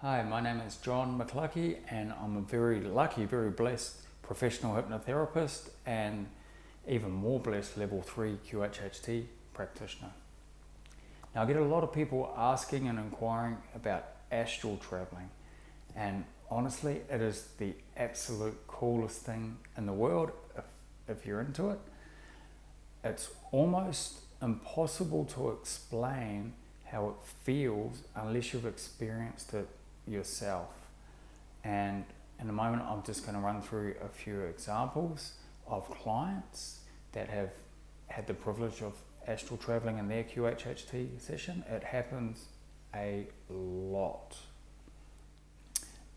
Hi, my name is John McCluckey, and I'm a very lucky, very blessed professional hypnotherapist and even more blessed level 3 QHHT practitioner. Now, I get a lot of people asking and inquiring about astral traveling, and honestly, it is the absolute coolest thing in the world if you're into it. It's almost impossible to explain how it feels unless you've experienced it yourself. And in a moment, I'm just going to run through a few examples of clients that have had the privilege of astral traveling in their QHHT session. It happens a lot.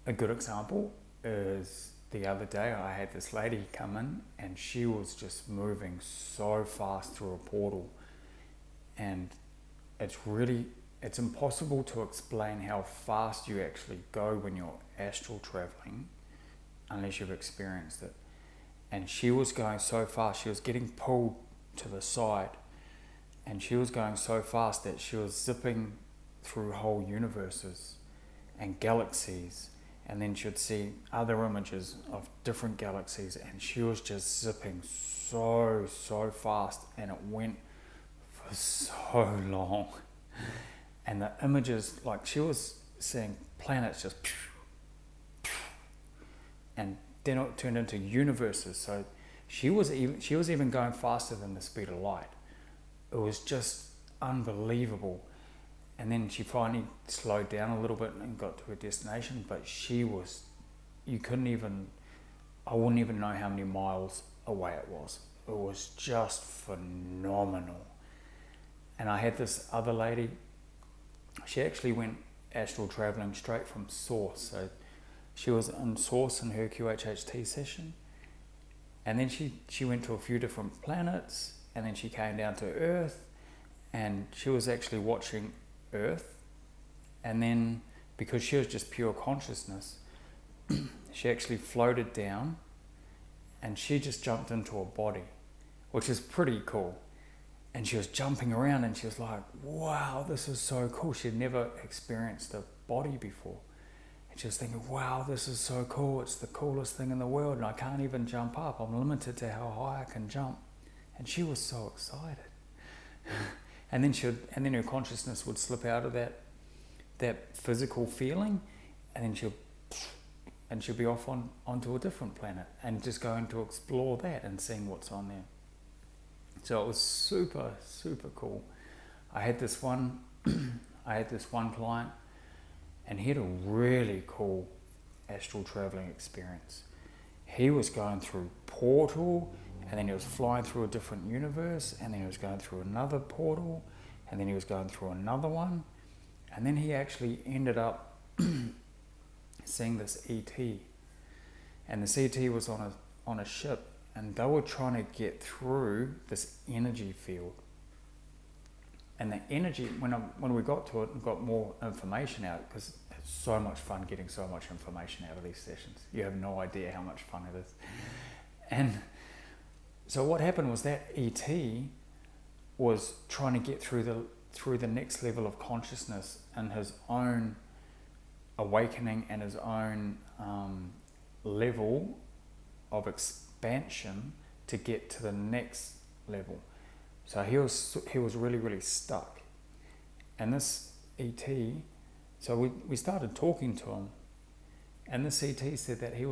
A good example is the other day I had this lady come in and she was just moving so fast through a portal, and it's impossible to explain how fast you actually go when you're astral traveling unless you've experienced it. And she was going so fast, she was getting pulled to the side, and she was going so fast that she was zipping through whole universes and galaxies, and then she'd see other images of different galaxies, and she was just zipping so fast, and it went for so long. And the images, like she was seeing planets just, and then it turned into universes. So she was even going faster than the speed of light. It was just unbelievable. And then she finally slowed down a little bit and got to her destination. But I wouldn't even know how many miles away it was. It was just phenomenal. And I had this other lady. She actually went astral traveling straight from Source. So she was in Source in her QHHT session, and then she went to a few different planets, and then she came down to Earth, and she was actually watching Earth. And then, because she was just pure consciousness, she actually floated down, and she just jumped into a body, which is pretty cool. And she was jumping around, and she was like, wow, this is so cool. She'd never experienced a body before. And she was thinking, wow, this is so cool. It's the coolest thing in the world, and I can't even jump up. I'm limited to how high I can jump. And she was so excited. And then her consciousness would slip out of that physical feeling, and then she'll be off onto a different planet and just going to explore that and seeing what's on there. So it was super, super cool. I had this one client, and he had a really cool astral traveling experience. He was going through portal, and then he was flying through a different universe, and then he was going through another portal, and then he was going through another one, and then he actually ended up seeing this ET. And this ET was on a ship, and they were trying to get through this energy field. And the energy, when we got to it and got more information out, because it's so much fun getting so much information out of these sessions. You have no idea how much fun it is. And so what happened was that ET was trying to get through the next level of consciousness and his own awakening and his own level of expansion to get to the next level. So he was really, really stuck. And this ET, so we started talking to him, and this ET said that he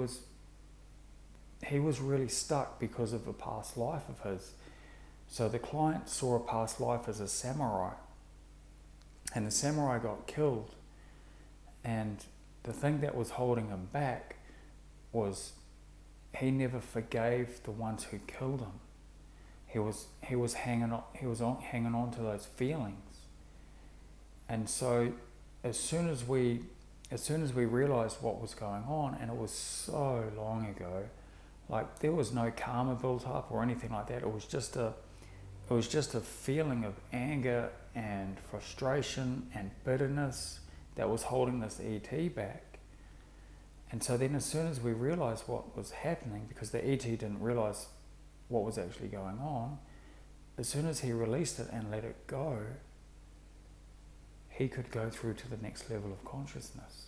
was really stuck because of a past life of his. So the client saw a past life as a samurai, and the samurai got killed, and the thing that was holding him back was he never forgave the ones who killed him. He was hanging on to those feelings. And so as soon as we realized what was going on, and it was so long ago, like there was no karma built up or anything like that. It was just a feeling of anger and frustration and bitterness that was holding this ET back. And so then as soon as we realized what was happening, because the ET didn't realize what was actually going on, as soon as he released it and let it go, he could go through to the next level of consciousness.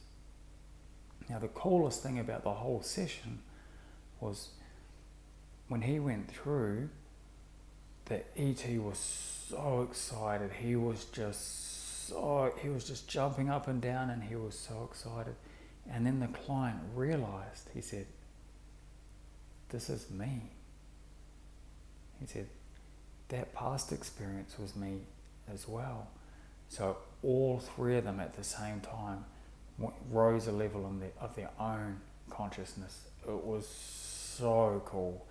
Now the coolest thing about the whole session was when he went through, the ET was so excited. He was just jumping up and down, and he was so excited. And then the client realized, he said, this is me. He said, that past experience was me as well. So all three of them at the same time rose a level of their own consciousness. It was so cool.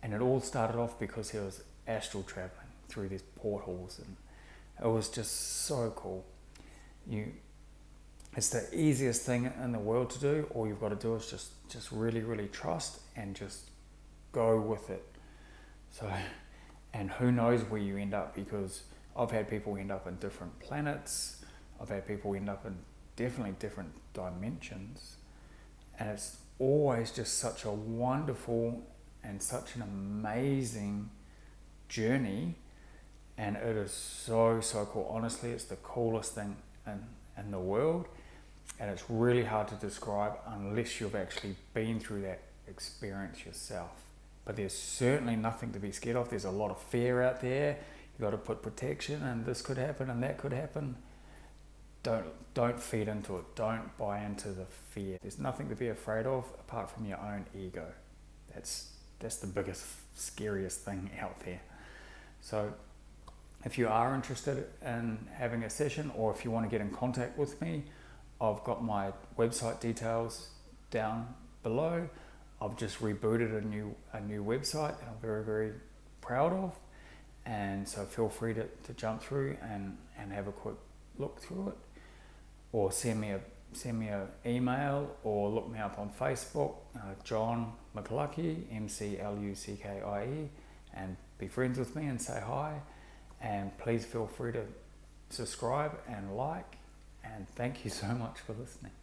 And it all started off because he was astral traveling through these portals, and it was just so cool. It's the easiest thing in the world to do. All you've got to do is just really, really trust and just go with it. So, and who knows where you end up, because I've had people end up in different planets. I've had people end up in definitely different dimensions. And it's always just such a wonderful and such an amazing journey. And it is so, so cool. Honestly, it's the coolest thing in the world. And it's really hard to describe unless you've actually been through that experience yourself. But there's certainly nothing to be scared of. There's a lot of fear out there. You've got to put protection, and this could happen and that could happen. Don't feed into it. Don't buy into the fear. There's nothing to be afraid of apart from your own ego. That's the biggest, scariest thing out there. So if you are interested in having a session, or if you want to get in contact with me, I've got my website details down below. I've just rebooted a new website that I'm very, very proud of. And so feel free to jump through and have a quick look through it, or send me an email, or look me up on Facebook, John McLuckie, McLuckie, and be friends with me and say hi. And please feel free to subscribe and like, and thank you so much for listening.